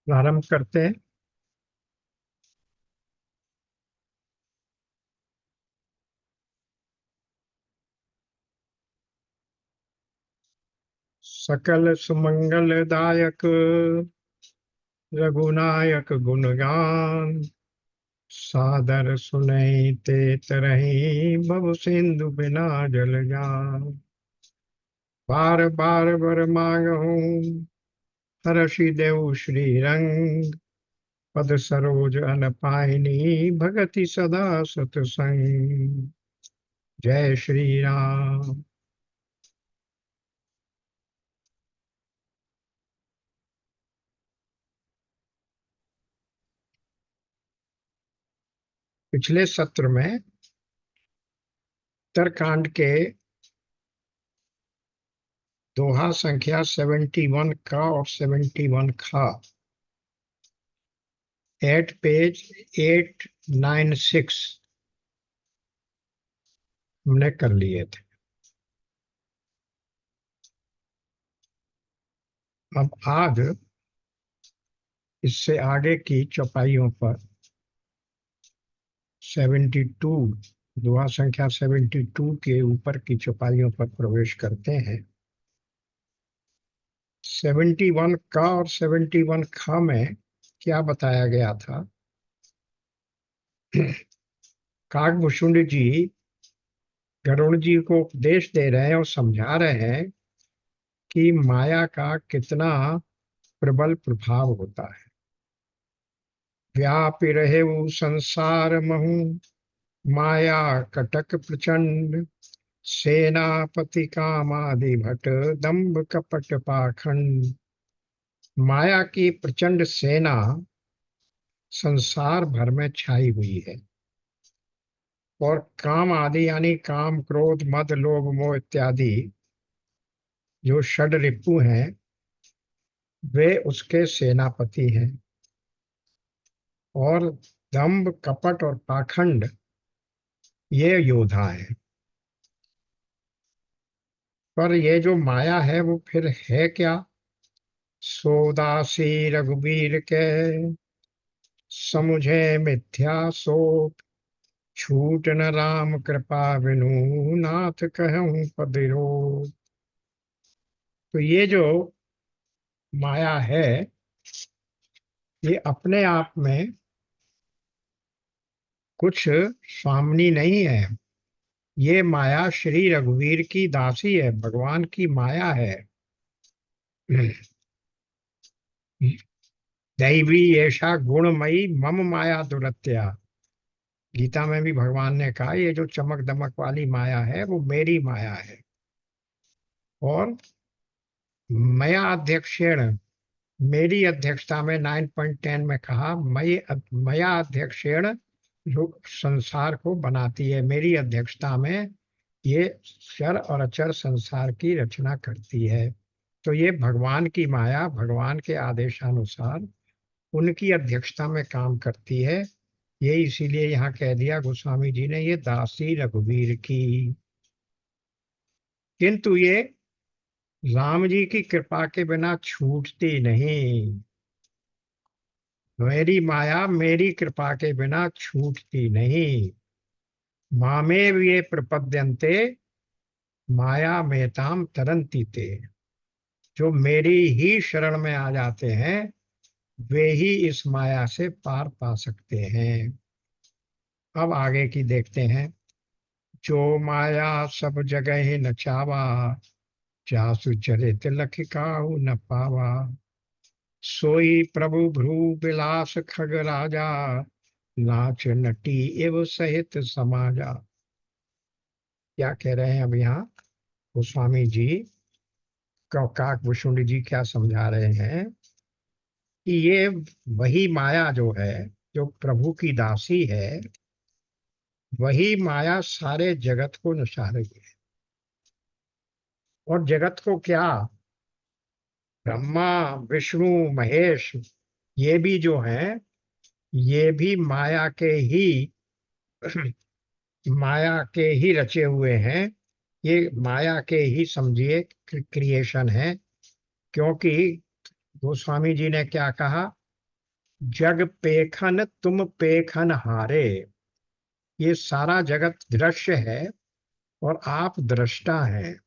प्रारंभ करते हैं। सकल सुमंगलदायक रघुनायक गुणगान सादर सुनई ते तरही भव सिंधु बिना जल जान। बार बार बर मांगहूँ हरषि देव श्री रंग पद सरोज अन पायनी भगति सदा सतसंग। जय श्री राम। पिछले सत्र में उत्तरकांड के दोहा संख्या 71 का और 71 का एट पेज 896 हमने कर लिए थे। अब आज इससे आगे की चौपाइयों पर 72 दोहा संख्या 72 के ऊपर की चौपाइयों पर प्रवेश करते हैं। 71 का और 71 खा में क्या बताया गया था? काकभूषुंड जी गरुड़ जी को उपदेश दे रहे हैं और समझा रहे हैं कि माया का कितना प्रबल प्रभाव होता है। व्यापी रहे वो संसार महु माया कटक प्रचंड सेनापति कामादि भट दंभ कपट पाखंड। माया की प्रचंड सेना संसार भर में छाई हुई है और काम आदि यानी काम क्रोध मद लोभ मोह इत्यादि जो षड रिपु हैं वे उसके सेनापति हैं और दंभ कपट और पाखंड ये योद्धा हैं। पर ये जो माया है वो फिर है क्या? सोदासी रघुबीर के समुझे मिथ्या सोप छूट न राम कृपा बिनु नाथ कहूँ पदिरो। तो ये जो माया है ये अपने आप में कुछ स्वामिनी नहीं है। ये माया श्री रघुवीर की दासी है, भगवान की माया है। दैवी ऐसा गुणमयी मम माया दुरत्या। गीता में भी भगवान ने कहा ये जो चमक दमक वाली माया है वो मेरी माया है। और मया अध्यक्षेण मेरी अध्यक्षता में 9.10 में कहा मया अध्यक्षेण जो संसार को बनाती है, मेरी अध्यक्षता में ये चर और अचर संसार की रचना करती है। तो ये भगवान की माया भगवान के आदेशानुसार उनकी अध्यक्षता में काम करती है। ये इसीलिए यहाँ कह दिया गोस्वामी जी ने ये दासी रघुवीर की। किंतु ये राम जी की कृपा के बिना छूटती नहीं। मेरी माया मेरी कृपा के बिना छूटती नहीं। मामे ये प्रपद्यन्ते माया मेताम तरंती ते। जो मेरी ही शरण में आ जाते हैं वे ही इस माया से पार पा सकते हैं। अब आगे की देखते हैं। जो माया सब जगह ही नचावा जासु चरित लख काहू न पावा। सोई प्रभु भ्रू विलास खग राजा नाच नटी एव सहित समाजा। क्या कह रहे हैं अब यहाँ गोस्वामी जी? काकभूषुंड जी क्या समझा रहे हैं कि ये वही माया जो है जो प्रभु की दासी है वही माया सारे जगत को नचा रही है। और जगत को क्या? ब्रह्मा विष्णु महेश ये भी जो हैं ये भी माया के ही माया के ही रचे हुए हैं। ये माया के ही समझिए क्रिएशन है। क्योंकि गोस्वामी जी ने क्या कहा जग पेखन तुम पेखन हारे। ये सारा जगत दृश्य है और आप दृष्टा हैं।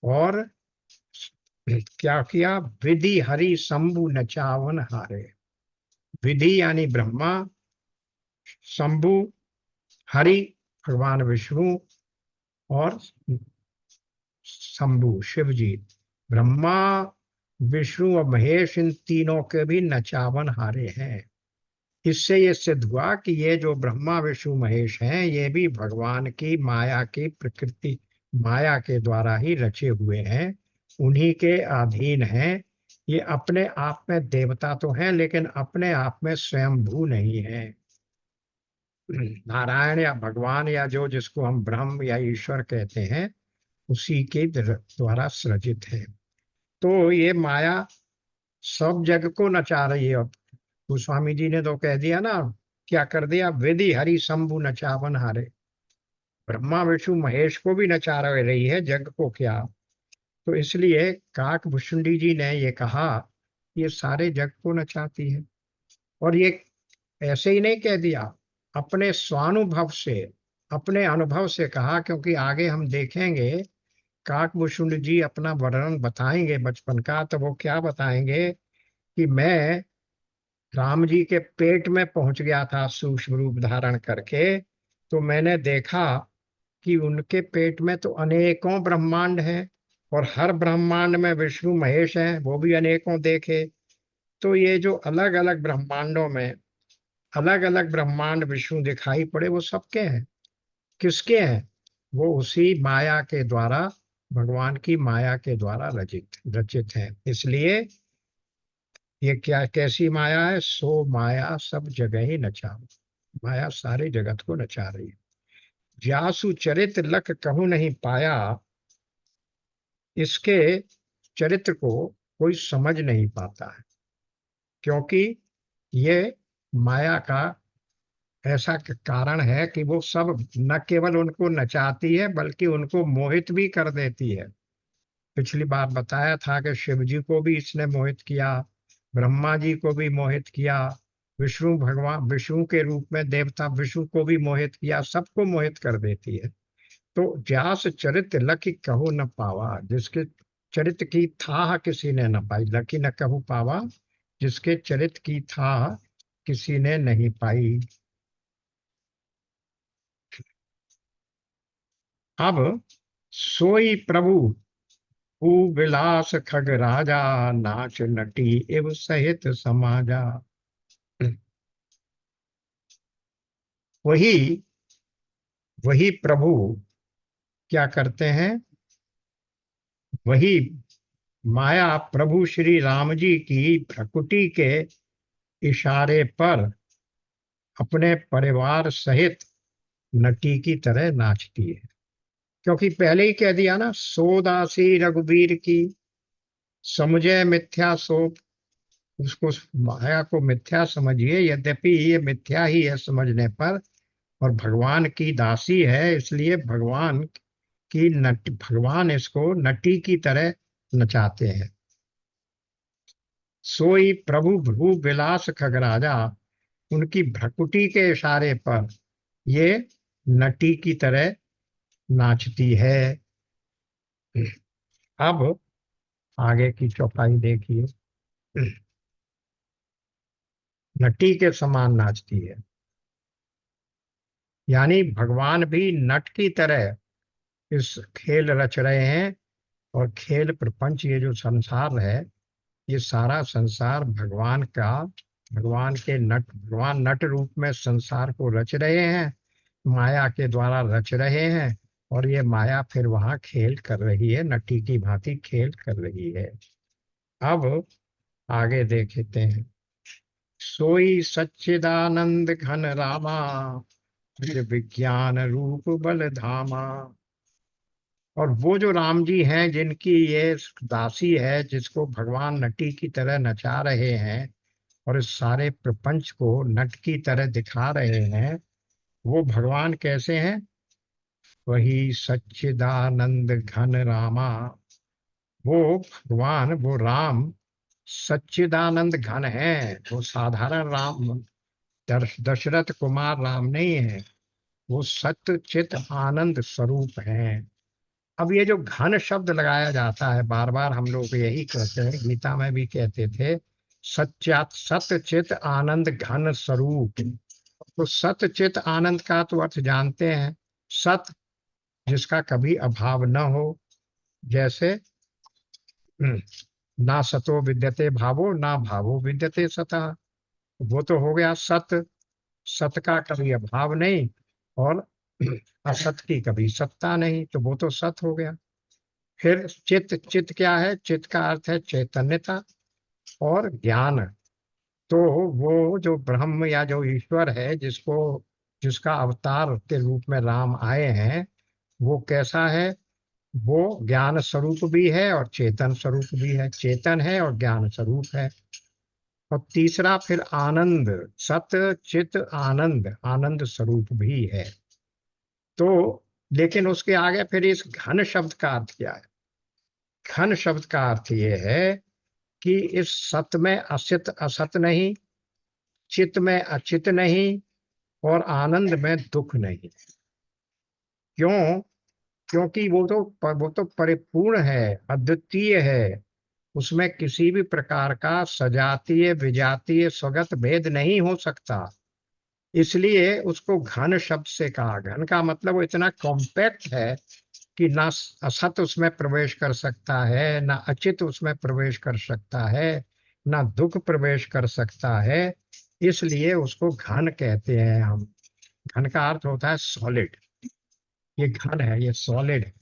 और क्या किया? विधि हरि शंभु नचावन हारे। विधि यानी ब्रह्मा, शंभु हरि भगवान विष्णु, और शंभु शिव जी। ब्रह्मा विष्णु और महेश इन तीनों के भी नचावन हारे हैं। इससे ये सिद्ध हुआ कि ये जो ब्रह्मा विष्णु महेश हैं ये भी भगवान की माया की प्रकृति, माया के द्वारा ही रचे हुए हैं, उन्हीं के अधीन हैं। ये अपने आप में देवता तो हैं लेकिन अपने आप में स्वयंभू नहीं है। नारायण या भगवान या जो जिसको हम ब्रह्म या ईश्वर कहते हैं उसी के द्वारा सृजित है। तो ये माया सब जग को नचा रही है। गोस्वामी जी ने तो कह दिया ना, क्या कर दिया? विधि हरि शंभु नचावन हारे। ब्रह्मा विष्णु महेश को भी नचा रही है, जग को क्या। तो इसलिए काकभूषुंडी जी ने ये कहा, ये सारे जग को नचाती है। और ये ऐसे ही नहीं कह दिया, अपने स्वानुभव से, अपने अनुभव से कहा। क्योंकि आगे हम देखेंगे काकभूषुंड जी अपना वर्णन बताएंगे बचपन का, तो वो क्या बताएंगे कि मैं राम जी के पेट में पहुंच गया था सूक्ष्म रूप धारण करके। तो मैंने देखा कि उनके पेट में तो अनेकों ब्रह्मांड हैं और हर ब्रह्मांड में विष्णु महेश हैं, वो भी अनेकों देखे। तो ये जो अलग अलग ब्रह्मांडों में अलग अलग ब्रह्मांड विष्णु दिखाई पड़े, वो सबके हैं। किसके हैं? वो उसी माया के द्वारा, भगवान की माया के द्वारा रचित रचित है। इसलिए ये क्या, कैसी माया है? सो माया सब जगह ही नचा। माया सारे जगत को नचा रही है। जासु चरित लख कहूं नहीं पाया। इसके चरित्र को कोई समझ नहीं पाता है, क्योंकि ये माया का ऐसा कारण है कि वो सब न केवल उनको नचाती है बल्कि उनको मोहित भी कर देती है। पिछली बार बताया था कि शिव जी को भी इसने मोहित किया, ब्रह्मा जी को भी मोहित किया, विष्णु भगवान विष्णु के रूप में देवता विष्णु को भी मोहित किया, सबको मोहित कर देती है। तो ज्यास चरित लखि कहू न पावा। जिसके चरित्र की थाह किसी ने न पाई, लखि न कहू पावा, जिसके चरित्र की थाह किसी ने नहीं पाई। अब सोई प्रभु भू विलास खग राजा, नाच नटी एव सहित समाजा। वही वही प्रभु क्या करते हैं? वही माया प्रभु श्री राम जी की भ्रकुटी के इशारे पर अपने परिवार सहित नटी की तरह नाचती है। क्योंकि पहले ही कह दिया ना, सोदासी रघुवीर की समुझे मिथ्या सो। उसको, माया को मिथ्या समझिए, यद्यपि ये मिथ्या ही है समझने पर, और भगवान की दासी है, इसलिए भगवान इसको नटी की तरह नचाते हैं। सोई प्रभु भ्रू विलास खगराजा, उनकी भ्रकुटी के इशारे पर ये नटी की तरह नाचती है। अब आगे की चौपाई देखिए। नटी के समान नाचती है, यानी भगवान भी नट की तरह इस खेल रच रहे हैं। और खेल प्रपंच, ये जो संसार है, ये सारा संसार भगवान का, भगवान के नट, भगवान नट रूप में संसार को रच रहे हैं, माया के द्वारा रच रहे हैं। और ये माया फिर वहां खेल कर रही है, नटी की भांति खेल कर रही है। अब आगे देखते हैं। सोई सच्चिदानंद घन रामा, विज्ञान रूप बल धामा। और वो जो राम जी हैं जिनकी ये दासी है, जिसको भगवान नटी की तरह नचा रहे हैं और इस सारे प्रपंच को नट की तरह दिखा रहे हैं, वो भगवान कैसे हैं? वही सच्चिदानंद घन रामा। वो भगवान, वो राम सच्चिदानंद घन है, वो साधारण राम दशरथ कुमार राम नहीं है, वो सत्य चित आनंद स्वरूप है। अब ये जो घन शब्द लगाया जाता है बार बार, हम लोग यही कहते हैं, गीता में भी कहते थे, सत्या सत्य चित आनंद घन स्वरूप। तो सत्य चित आनंद का तो अर्थ जानते हैं, सत जिसका कभी अभाव न हो, जैसे ना सतो विद्यते भावो ना भावो विद्यते सतः, वो तो हो गया सत, सत का कभी अभाव नहीं, और असत की कभी सत्ता नहीं, तो वो तो सत हो गया। फिर चित्त, चित्त क्या है? चित्त का अर्थ है चैतन्यता और ज्ञान। तो वो जो ब्रह्म या जो ईश्वर है, जिसको जिसका अवतार के रूप में राम आए हैं, वो कैसा है? वो ज्ञान स्वरूप भी है और चेतन स्वरूप भी है, चेतन है और ज्ञान स्वरूप है। और तीसरा फिर आनंद, सत चित आनंद, आनंद स्वरूप भी है। तो लेकिन उसके आगे फिर इस घन शब्द का अर्थ क्या है? घन शब्द का अर्थ ये है कि इस सत में असत असत नहीं, चित में अचित नहीं, और आनंद में दुख नहीं। क्यों? क्योंकि वो तो परिपूर्ण है, अद्वितीय है, उसमें किसी भी प्रकार का सजातीय विजातीय स्वगत भेद नहीं हो सकता। इसलिए उसको घन शब्द से कहा। घन का मतलब वो इतना कॉम्पैक्ट है कि ना असत उसमें प्रवेश कर सकता है, ना अचित उसमें प्रवेश कर सकता है, ना दुख प्रवेश कर सकता है। इसलिए उसको घन कहते हैं हम। घन का अर्थ होता है सॉलिड। ये घन है, ये सॉलिड है।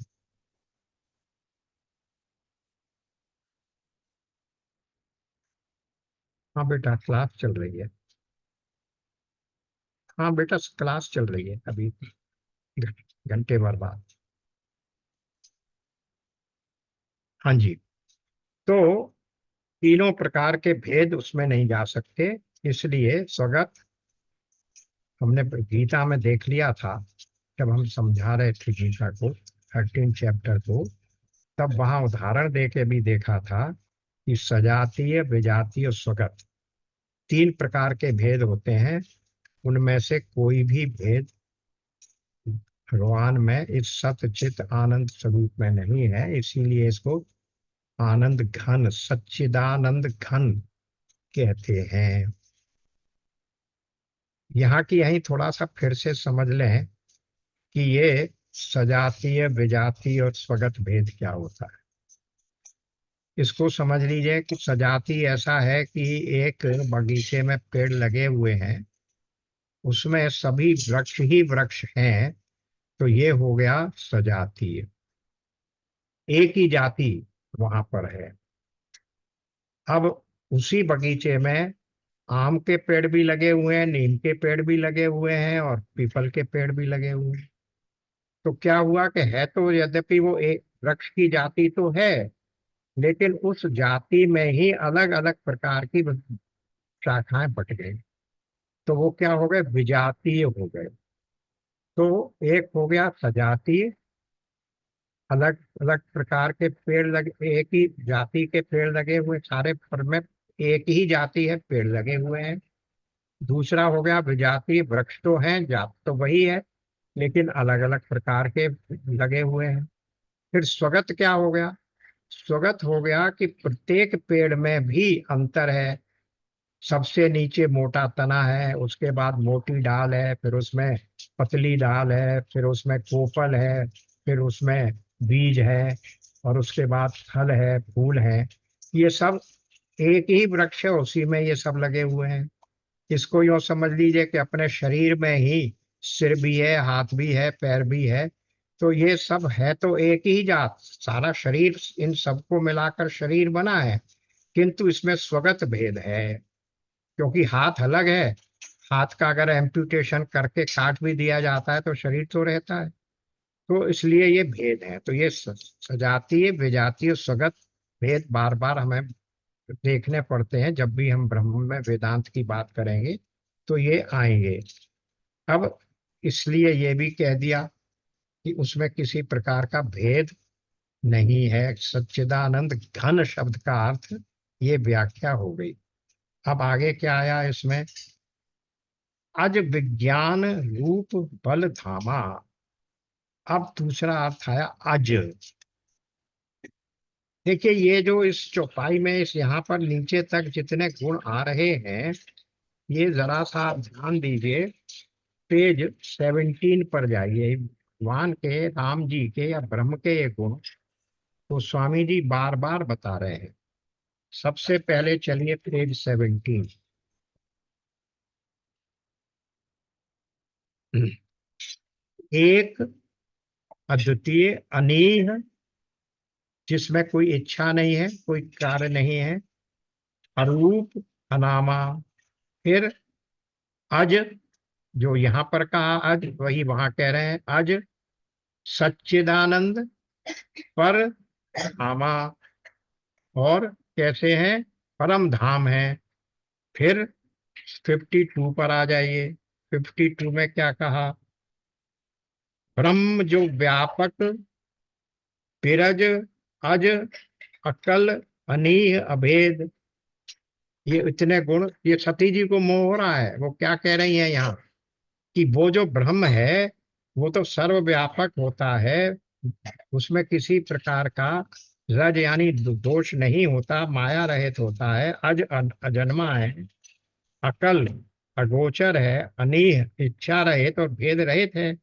हाँ बेटा, क्लास चल रही है। हाँ बेटा, क्लास चल रही है अभी, घंटे भर बाद। हाँ जी। तो तीनों प्रकार के भेद उसमें नहीं जा सकते, इसलिए स्वगत हमने गीता में देख लिया था। जब हम समझा रहे थे गीता को, 13 चैप्टर को, तब वहां उदाहरण दे के भी देखा था कि सजातीय विजातीय स्वगत, तीन प्रकार के भेद होते हैं। उनमें से कोई भी भेद भगवान में इस सतचित आनंद स्वरूप में नहीं है, इसीलिए इसको आनंद घन, सच्चिदानंद घन कहते हैं। यहाँ की यही थोड़ा सा फिर से समझ लें कि ये सजातीय विजातीय और स्वगत भेद क्या होता है। इसको समझ लीजिए कि सजाती ऐसा है कि एक बगीचे में पेड़ लगे हुए हैं, उसमें सभी वृक्ष ही वृक्ष हैं, तो ये हो गया सजातीय, एक ही जाति वहां पर है। अब उसी बगीचे में आम के पेड़ भी लगे हुए हैं, नीम के पेड़ भी लगे हुए हैं, और पीपल के पेड़ भी लगे हुए हैं। तो क्या हुआ कि है तो यद्यपि वो एक वृक्ष की जाति तो है, लेकिन उस जाति में ही अलग अलग प्रकार की शाखाएं बट गई। तो वो क्या हो गए? विजातीय हो गए। तो एक हो गया सजातीय, अलग अलग प्रकार के पेड़ लगे, एक ही जाति के पेड़ लगे हुए, सारे फल में एक ही जाति है, पेड़ लगे हुए हैं। दूसरा हो गया विजातीय, वृक्ष तो हैं, जात तो वही है, लेकिन अलग अलग प्रकार के लगे हुए हैं। फिर स्वगत क्या हो गया? स्वगत हो गया कि प्रत्येक पेड़ में भी अंतर है। सबसे नीचे मोटा तना है, उसके बाद मोटी डाल है, फिर उसमें पतली डाल है, फिर उसमें कोपल है, फिर उसमें बीज है, और उसके बाद फल है, फूल है। ये सब एक ही वृक्ष है, उसी में ये सब लगे हुए हैं। इसको यूं समझ लीजिए कि अपने शरीर में ही सिर भी है, हाथ भी है, पैर भी है। तो ये सब है तो एक ही जात, सारा शरीर, इन सबको मिलाकर शरीर बना है, किंतु इसमें स्वगत भेद है। क्योंकि हाथ अलग है, हाथ का अगर एम्पुटेशन करके काट भी दिया जाता है तो शरीर तो रहता है। तो इसलिए ये भेद है। तो ये सजातीय विजातीय स्वगत भेद बार बार हमें देखने पड़ते हैं, जब भी हम ब्रह्म में वेदांत की बात करेंगे तो ये आएंगे। अब इसलिए ये भी कह दिया कि उसमें किसी प्रकार का भेद नहीं है। सच्चिदानंद घन शब्द का अर्थ ये व्याख्या हो गई। अब आगे क्या आया इसमें, अज विज्ञान रूप बल धामा। अब दूसरा अर्थ आया अज। देखिए ये जो इस चौपाई में इस यहाँ पर नीचे तक जितने गुण आ रहे हैं, ये जरा सा आप ध्यान दीजिए। पेज 17 पर जाइए। भगवान के, राम जी के या ब्रह्म के ये गुण तो स्वामी जी बार बार बता रहे हैं। सबसे पहले चलिए पेज 17। एक अद्वितीय अनीह, जिसमें कोई इच्छा नहीं है, कोई कार्य नहीं है। अरूप अनामा। फिर अज, जो यहाँ पर कहा अज वही वहां कह रहे हैं अज। सच्चिदानंद पर धामा, और कैसे हैं, परम धाम है। फिर 52 पर आ जाइए। 52 में क्या कहा, ब्रह्म जो व्यापक, बिरज, अज, अकल, अनीह, अभेद। ये इतने गुण, ये सती जी को मोह हो रहा है। वो क्या कह रही है यहाँ, कि वो जो ब्रह्म है वो तो सर्वव्यापक होता है, उसमें किसी प्रकार का रज यानी दोष नहीं होता, माया रहित होता है, अजन्मा है, अकल अगोचर है, अनीह इच्छा रहित और भेद रहित है।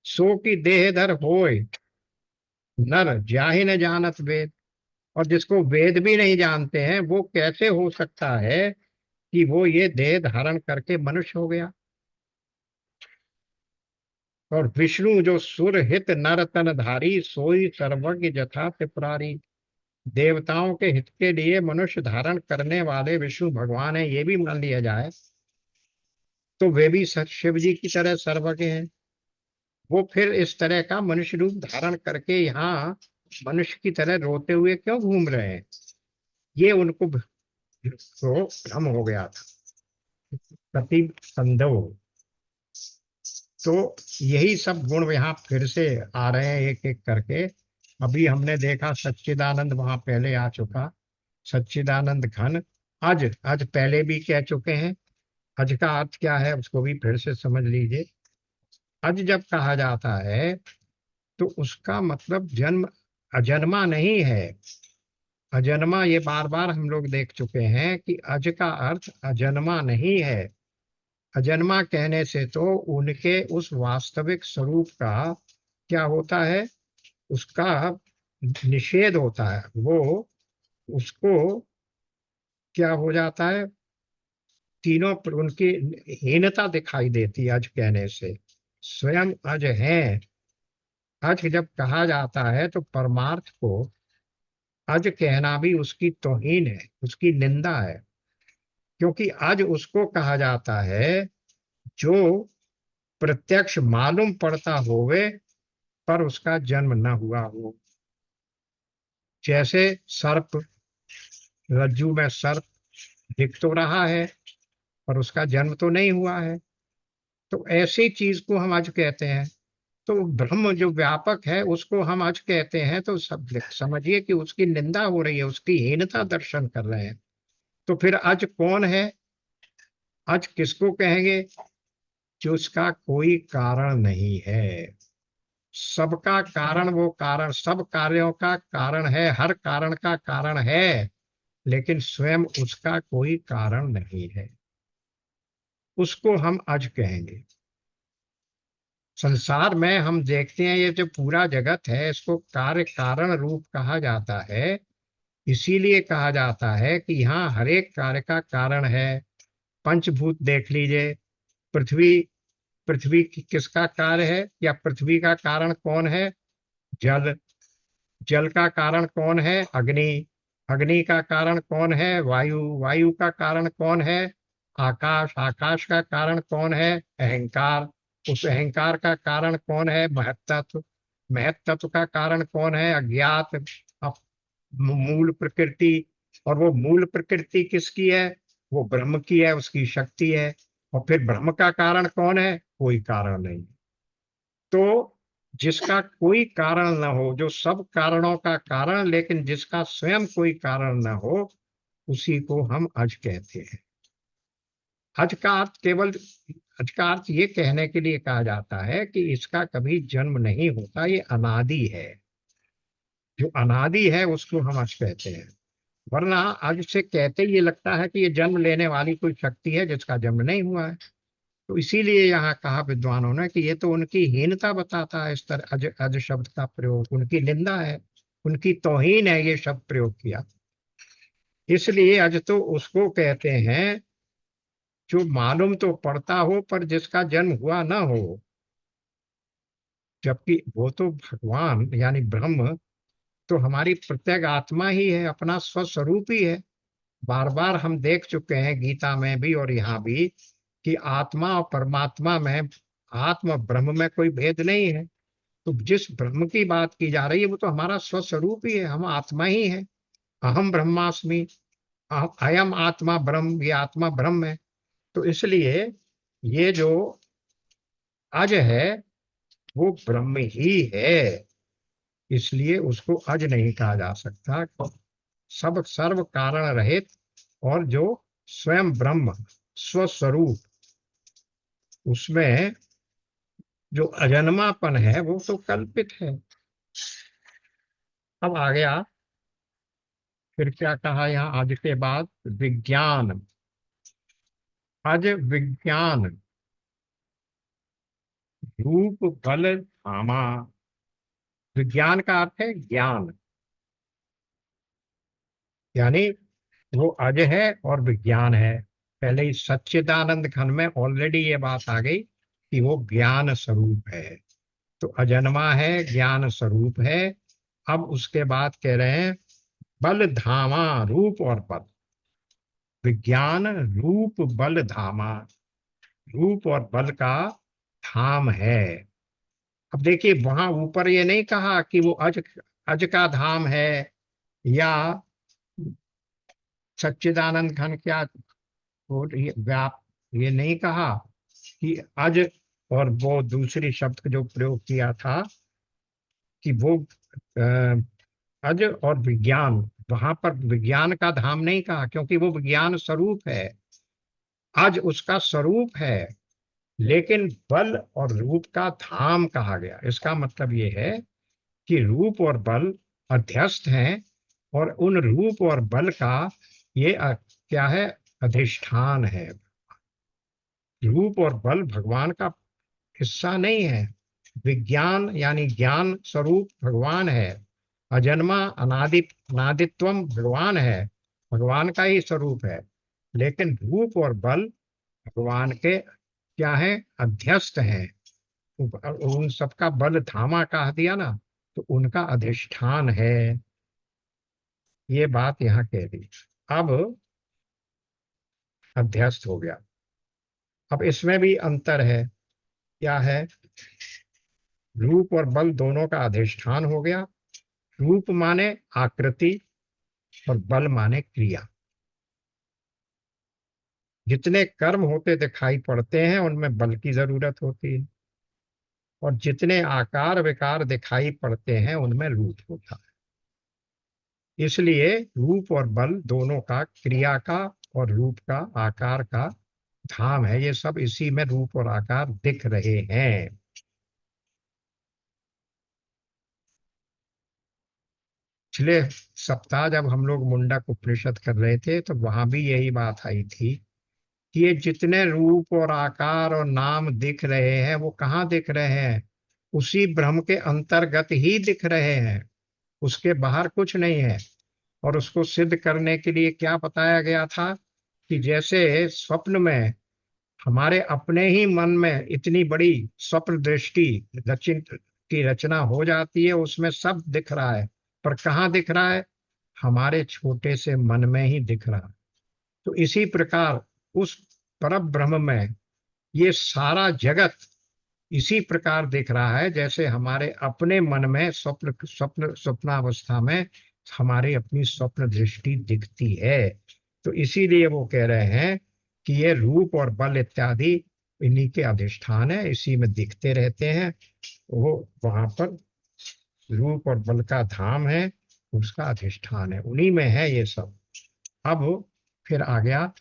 सो की देहधर होय नर जाहि न जानत वेद। और जिसको वेद भी नहीं जानते हैं वो कैसे हो सकता है कि वो ये देह धारण करके मनुष्य हो गया। और विष्णु जो सुर हित नर तन धारी, सोई सर्वज्ञ जथा त्रिपुरारी। देवताओं के हित के लिए मनुष्य धारण करने वाले विष्णु भगवान है, ये भी मान लिया जाए तो वे भी शिव जी की तरह सर्वज्ञ हैं। वो फिर इस तरह का मनुष्य रूप धारण करके यहाँ मनुष्य की तरह रोते हुए क्यों घूम रहे हैं, ये उनको तो भ्रम हो गया था, प्रति संदेह। तो यही सब गुण यहाँ फिर से आ रहे हैं एक एक करके। अभी हमने देखा सच्चिदानंद वहां पहले आ चुका, सच्चिदानंद घन। अज, अज पहले भी कह चुके हैं। अज का अर्थ क्या है उसको भी फिर से समझ लीजिए। अज जब कहा जाता है तो उसका मतलब जन्म, अजन्मा नहीं है। अजन्मा ये बार बार हम लोग देख चुके हैं कि अज का अर्थ अजन्मा नहीं है। अजन्मा कहने से तो उनके उस वास्तविक स्वरूप का क्या होता है, उसका निषेध होता है। वो, उसको क्या हो जाता है, तीनों पर उनकी हीनता दिखाई देती है अज कहने से। स्वयं अज है। अज जब कहा जाता है तो परमार्थ को अज कहना भी उसकी तौहीन है, उसकी निंदा है। क्योंकि अज उसको कहा जाता है जो प्रत्यक्ष मालूम पड़ता होवे पर उसका जन्म न हुआ हो। जैसे सर्प, रज्जू में सर्प दिख तो रहा है पर उसका जन्म तो नहीं हुआ है। तो ऐसी चीज को हम अज कहते हैं। तो ब्रह्म जो व्यापक है उसको हम अज कहते हैं, तो सब समझिए कि उसकी निंदा हो रही है, उसकी हीनता दर्शन कर रहे हैं। तो फिर अज कौन है, अज किसको कहेंगे, जो उसका कोई कारण नहीं है। सबका कारण, वो कारण सब कार्यों का कारण है, हर कारण का कारण है, लेकिन स्वयं उसका कोई कारण नहीं है, उसको हम अज कहेंगे। संसार में हम देखते हैं ये जो पूरा जगत है इसको कार्य कारण रूप कहा जाता है। इसीलिए कहा जाता है कि यहाँ हर एक कार्य का कारण है। पंचभूत देख लीजिए। पृथ्वी, पृथ्वी किसका कार्य है, या पृथ्वी का कारण कौन है, जल। जल का कारण कौन है, अग्नि। अग्नि का कारण कौन है, वायु। वायु का कारण कौन है, आकाश। आकाश का कारण कौन है, अहंकार। उस अहंकार का कारण कौन है, महत्त्व। महत्त्व का कारण कौन है, अज्ञात। अब मूल प्रकृति। और वो मूल प्रकृति किसकी है, वो ब्रह्म की है, उसकी शक्ति है। और फिर ब्रह्म का कारण कौन है, कोई कारण नहीं। तो जिसका कोई कारण न हो, जो सब कारणों का कारण लेकिन जिसका स्वयं कोई कारण न हो, उसी को हम अज कहते हैं। अज का अर्थ केवल, अज का अर्थ ये कहने के लिए कहा जाता है कि इसका कभी जन्म नहीं होता, ये अनादि है। जो अनादि है उसको हम अज कहते हैं। वरना अज से कहते ये लगता है कि ये जन्म लेने वाली कोई शक्ति है जिसका जन्म नहीं हुआ है। तो इसीलिए यहाँ कहा विद्वानों ने कि ये तो उनकी हीनता बताता है, इस तरह अज अज शब्द का प्रयोग, उनकी निंदा है, उनकी तौहीन है ये शब्द प्रयोग किया। इसलिए अज तो उसको कहते हैं जो मालूम तो पड़ता हो पर जिसका जन्म हुआ ना हो। जबकि वो तो भगवान यानी ब्रह्म तो हमारी प्रत्येक आत्मा ही है, अपना स्वस्वरूप ही है। बार बार हम देख चुके हैं गीता में भी और यहाँ भी कि आत्मा और परमात्मा में, आत्मा ब्रह्म में कोई भेद नहीं है। तो जिस ब्रह्म की बात की जा रही है वो तो हमारा स्वस्वरूप ही है, हम आत्मा ही है। अहम ब्रह्मास्मि, अयम आत्मा ब्रह्म, ये आत्मा ब्रह्म है। तो इसलिए ये जो अज है वो ब्रह्म ही है, इसलिए उसको अज नहीं कहा जा सकता। सब सर्व कारण रहित और जो स्वयं ब्रह्म स्वस्वरूप, उसमें जो अजन्मापन है वो तो कल्पित है। अब आ गया, फिर क्या कहा यहाँ आज के बाद, विज्ञान। अज विज्ञान रूप बल धामा। विज्ञान का अर्थ है ज्ञान, यानी वो अज है और विज्ञान है। पहले ही सच्चिदानंद खंड में ऑलरेडी ये बात आ गई कि वो ज्ञान स्वरूप है। तो अजन्मा है, ज्ञान स्वरूप है। अब उसके बाद कह रहे हैं बल धामा, रूप और बल। विज्ञान रूप बल धामा, रूप और बल का धाम है। अब देखिए वहां ऊपर ये नहीं कहा कि वो अज, अज का धाम है, या सच्चिदानंद घन क्या, वो ये व्याप, ये नहीं कहा कि अज, और वो दूसरी शब्द जो प्रयोग किया था कि वो अज और विज्ञान, वहां पर विज्ञान का धाम नहीं कहा क्योंकि वो विज्ञान स्वरूप है, अज उसका स्वरूप है। लेकिन बल और रूप का धाम कहा गया, इसका मतलब ये है कि रूप और बल अध्यस्त हैं, और उन रूप और बल का ये क्या है, अधिष्ठान है। रूप और बल भगवान का हिस्सा नहीं है। विज्ञान यानी ज्ञान स्वरूप भगवान है। अजन्मा अनादित्वम भगवान है, भगवान का ही स्वरूप है। लेकिन रूप और बल भगवान के क्या है, अध्यस्त हैं। उन सबका बल धामा कह दिया ना, तो उनका अधिष्ठान है, ये बात यहाँ कह दी। अब अध्यस्त हो गया। अब इसमें भी अंतर है, क्या है, रूप और बल दोनों का अधिष्ठान हो गया। रूप माने आकृति और बल माने क्रिया। जितने कर्म होते दिखाई पड़ते हैं उनमें बल की जरूरत होती है, और जितने आकार विकार दिखाई पड़ते हैं उनमें रूप होता है। इसलिए रूप और बल दोनों का, क्रिया का और रूप का, आकार का धाम है। ये सब इसी में रूप और आकार दिख रहे हैं। पिछले सप्ताह जब हम लोग मुंडक उपनिषद कर रहे थे तो वहां भी यही बात आई थी कि ये जितने रूप और आकार और नाम दिख रहे हैं वो कहाँ दिख रहे हैं, उसी ब्रह्म के अंतर्गत ही दिख रहे हैं, उसके बाहर कुछ नहीं है। और उसको सिद्ध करने के लिए क्या बताया गया था कि जैसे स्वप्न में हमारे अपने ही मन में इतनी बड़ी स्वप्न दृष्टि रचित की रचना हो जाती है, उसमें सब दिख रहा है, पर कहाँ दिख रहा है, हमारे छोटे से मन में ही दिख रहा है। तो इसी प्रकार उस पर ब्रह्म में ये सारा जगत इसी प्रकार दिख रहा है जैसे हमारे अपने मन में स्वप्नावस्था में हमारी अपनी स्वप्न दृष्टि दिखती है। तो इसीलिए वो कह रहे हैं कि ये रूप और बल इत्यादि इन्हीं के अधिष्ठान है, इसी में दिखते रहते हैं। वो वहां पर रूप और बल का धाम है, उसका अधिष्ठान है, उन्हीं में है ये सब। अब फिर आ गया,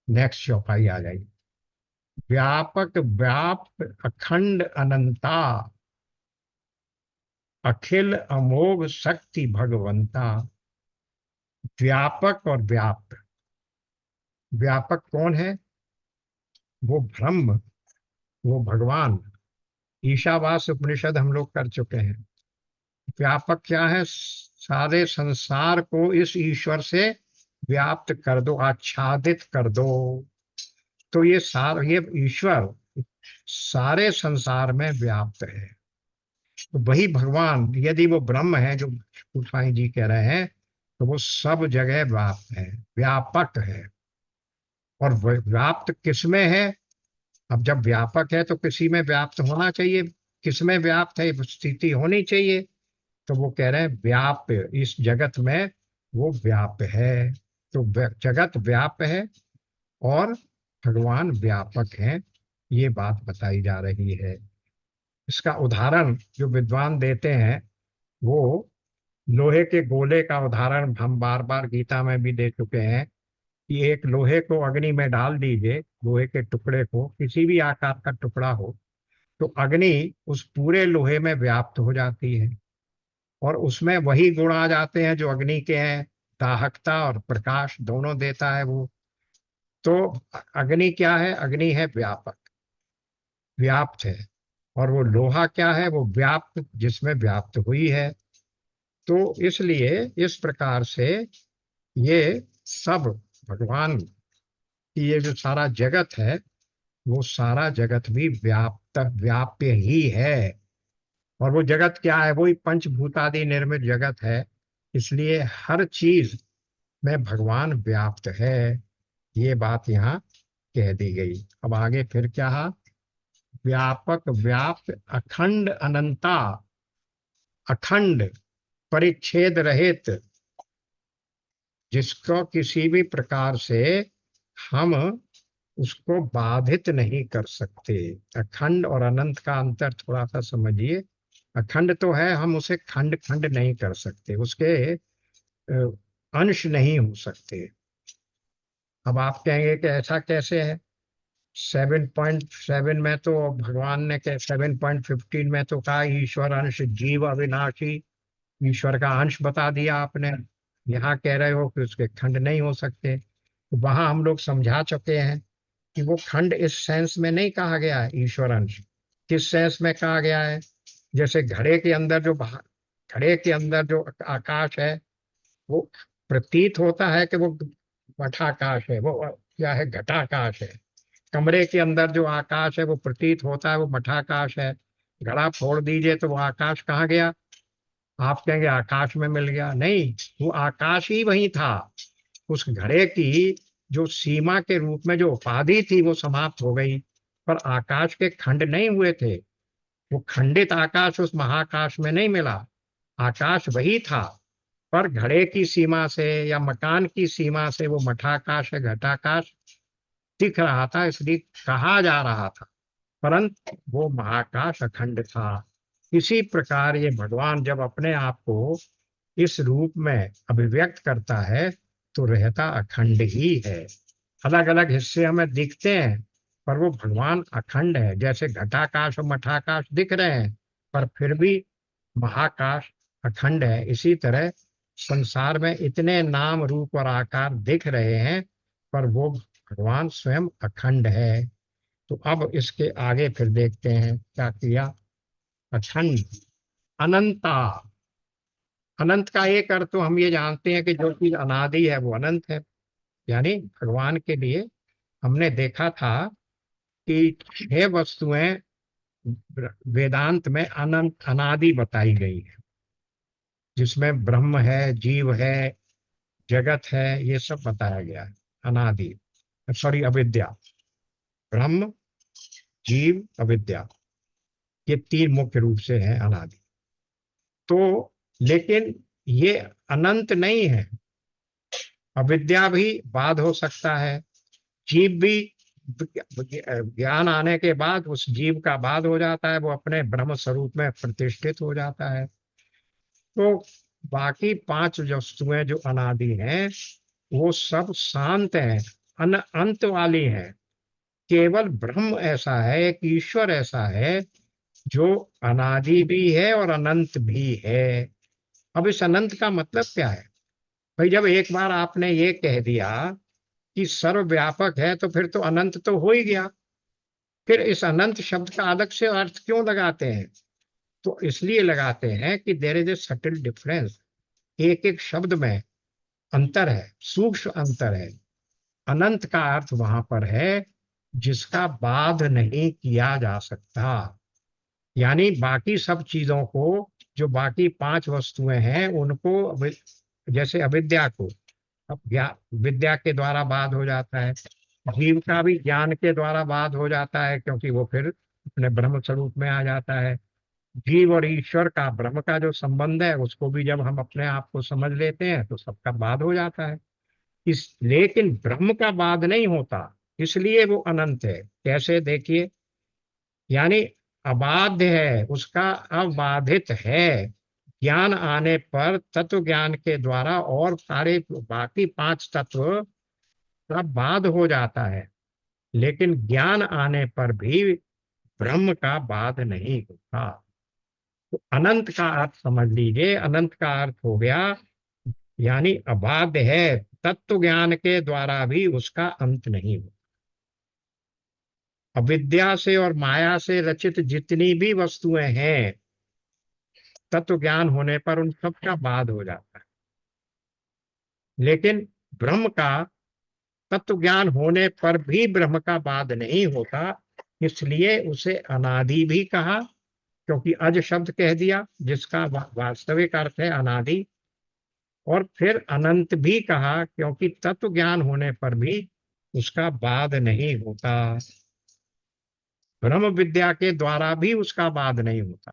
नेक्स्ट चौपाई आ गई। व्यापक व्याप्त अखंड अनंता, अखिल अमोघ शक्ति भगवंता। व्यापक और व्याप्त। व्यापक कौन है? वो ब्रह्म, वो भगवान। ईशावास्य उपनिषद हम लोग कर चुके हैं। व्यापक क्या है? सारे संसार को इस ईश्वर से व्याप्त कर दो, आच्छादित कर दो। तो ये ईश्वर सारे संसार में व्याप्त है। तो वही भगवान, यदि वो ब्रह्म है जो गोसाई जी कह रहे हैं, तो वो सब जगह व्याप्त है, व्यापक है। और व्याप्त किसमें है? अब जब व्यापक है तो किसी में व्याप्त होना चाहिए। किसमें व्याप्त है, स्थिति होनी चाहिए। तो वो कह रहे हैं व्याप्त, इस जगत में वो व्याप्त है। तो जगत व्याप्त है और भगवान व्यापक है, ये बात बताई जा रही है। इसका उदाहरण जो विद्वान देते हैं, वो लोहे के गोले का उदाहरण हम बार बार गीता में भी दे चुके हैं कि एक लोहे को अग्नि में डाल दीजिए, लोहे के टुकड़े को, किसी भी आकार का टुकड़ा हो, तो अग्नि उस पूरे लोहे में व्याप्त हो जाती है। और उसमें वही गुण आ जाते हैं जो अग्नि के हैं, दाहकता और प्रकाश दोनों देता है वो। तो अग्नि क्या है? अग्नि है व्यापक, व्याप्त है। और वो लोहा क्या है? वो व्याप्त, जिसमें व्याप्त हुई है। तो इसलिए इस प्रकार से ये सब भगवान की, ये जो सारा जगत है, वो सारा जगत भी व्याप्त व्याप्य ही है। और वो जगत क्या है? वही पंचभूतादि निर्मित जगत है। इसलिए हर चीज में भगवान व्याप्त है, ये बात यहाँ कह दी गई। अब आगे फिर क्या है? व्यापक व्याप्त अखंड अनंता, अखंड परिच्छेद रहित, जिसको किसी भी प्रकार से हम उसको बाधित नहीं कर सकते। अखंड और अनंत का अंतर थोड़ा सा समझिए। अखंड तो है, हम उसे खंड खंड नहीं कर सकते, उसके अंश नहीं हो सकते। अब आप कहेंगे कि ऐसा कैसे है? 7.7 में तो भगवान ने, 7.15 में तो कहा ईश्वर अंश जीव अविनाशी, ईश्वर का अंश बता दिया आपने। यहाँ कह रहे हो कि उसके खंड नहीं हो सकते। तो वहां हम लोग समझा चुके हैं कि वो खंड इस सेंस में नहीं कहा गया है ईश्वर अंश। किस सेंस में कहा गया है? जैसे घड़े के अंदर जो आकाश है, वो प्रतीत होता है कि वो मठाकाश है, वो क्या है? घटाकाश है। कमरे के अंदर जो आकाश है वो प्रतीत होता है वो मठाकाश है। घड़ा फोड़ दीजिए तो वो आकाश कहाँ गया? आप कहेंगे आकाश में मिल गया। नहीं, वो आकाश ही वही था। उस घड़े की जो सीमा के रूप में जो उपाधि थी वो समाप्त हो गई, पर आकाश के खंड नहीं हुए थे। वो खंडित आकाश उस महाकाश में नहीं मिला। आकाश वही था, पर घड़े की सीमा से या मकान की सीमा से वो मठाकाश है, घटाकाश दिख रहा था, इसलिए कहा जा रहा था। परंतु वो महाकाश अखंड था। इसी प्रकार ये भगवान जब अपने आप को इस रूप में अभिव्यक्त करता है, तो रहता अखंड ही है। अलग अलग हिस्से हमें दिखते हैं, पर वो भगवान अखंड है। जैसे घटाकाश और मठाकाश दिख रहे हैं, पर फिर भी महाकाश अखंड है। इसी तरह संसार में इतने नाम रूप और आकार दिख रहे हैं, पर वो भगवान स्वयं अखंड है। तो अब इसके आगे फिर देखते हैं क्या किया। अखंड अनंता। अनंत का एक अर्थ तो हम ये जानते हैं कि जो चीज अनादि है वो अनंत है। यानी भगवान के लिए हमने देखा था कि 6 वस्तुएं वेदांत में अनंत अनादि बताई गई है, जिसमें ब्रह्म है, जीव है, जगत है, ये सब बताया गया है। अनादि, सॉरी, अविद्या। ब्रह्म, जीव, अविद्या, ये 3 मुख्य रूप से है अनादि। तो लेकिन ये अनंत नहीं है। अविद्या भी बाद हो सकता है, जीव भी ज्ञान आने के बाद उस जीव का बाद हो जाता है, वो अपने ब्रह्म स्वरूप में प्रतिष्ठित हो जाता है। तो बाकी 5 वस्तुएं जो अनादि हैं, वो सब शांत हैं, अंत वाली हैं। केवल ब्रह्म ऐसा है, एक ईश्वर ऐसा है जो अनादि भी है और अनंत भी है। अब इस अनंत का मतलब क्या है? भाई जब एक बार आपने ये कह दिया कि सर्वव्यापक है, तो फिर तो अनंत तो हो ही गया। फिर इस अनंत शब्द का अलग से अर्थ क्यों लगाते हैं? तो इसलिए लगाते हैं कि there is a subtle difference. एक एक शब्द में अंतर है, सूक्ष्म अंतर है। अनंत का अर्थ वहां पर है जिसका बाध नहीं किया जा सकता। यानी बाकी सब चीजों को, जो बाकी पांच वस्तुएं हैं उनको, जैसे अविद्या को, अब विद्या के द्वारा बाध हो जाता है। जीव का भी ज्ञान के द्वारा बाध हो जाता है, क्योंकि वो फिर अपने ब्रह्म स्वरूप में आ जाता है। जीव और ईश्वर का, ब्रह्म का जो संबंध है, उसको भी जब हम अपने आप को समझ लेते हैं तो सबका बाध हो जाता है। लेकिन ब्रह्म का बाध नहीं होता, इसलिए वो अनंत है। कैसे? देखिए, यानी अबाध्य है, उसका अबाधित है। ज्ञान आने पर तत्व ज्ञान के द्वारा और सारे बाकी पांच तत्व का बाध हो जाता है, लेकिन ज्ञान आने पर भी ब्रह्म का बाध नहीं होता। तो अनंत का अर्थ समझ लीजिए। अनंत का अर्थ हो गया यानी अबाध्य है, तत्व ज्ञान के द्वारा भी उसका अंत नहीं हो। अविद्या से और माया से रचित जितनी भी वस्तुएं हैं, तत्व ज्ञान होने पर उन सब का बाध हो जाता है। लेकिन ब्रह्म का तत्व ज्ञान होने पर भी ब्रह्म का बाध नहीं होता, इसलिए उसे अनादि भी कहा, क्योंकि अज शब्द कह दिया जिसका वास्तविक अर्थ है अनादि। और फिर अनंत भी कहा, क्योंकि तत्व ज्ञान होने पर भी उसका बाध नहीं होता। ब्रह्म विद्या के द्वारा भी उसका बाध नहीं होता।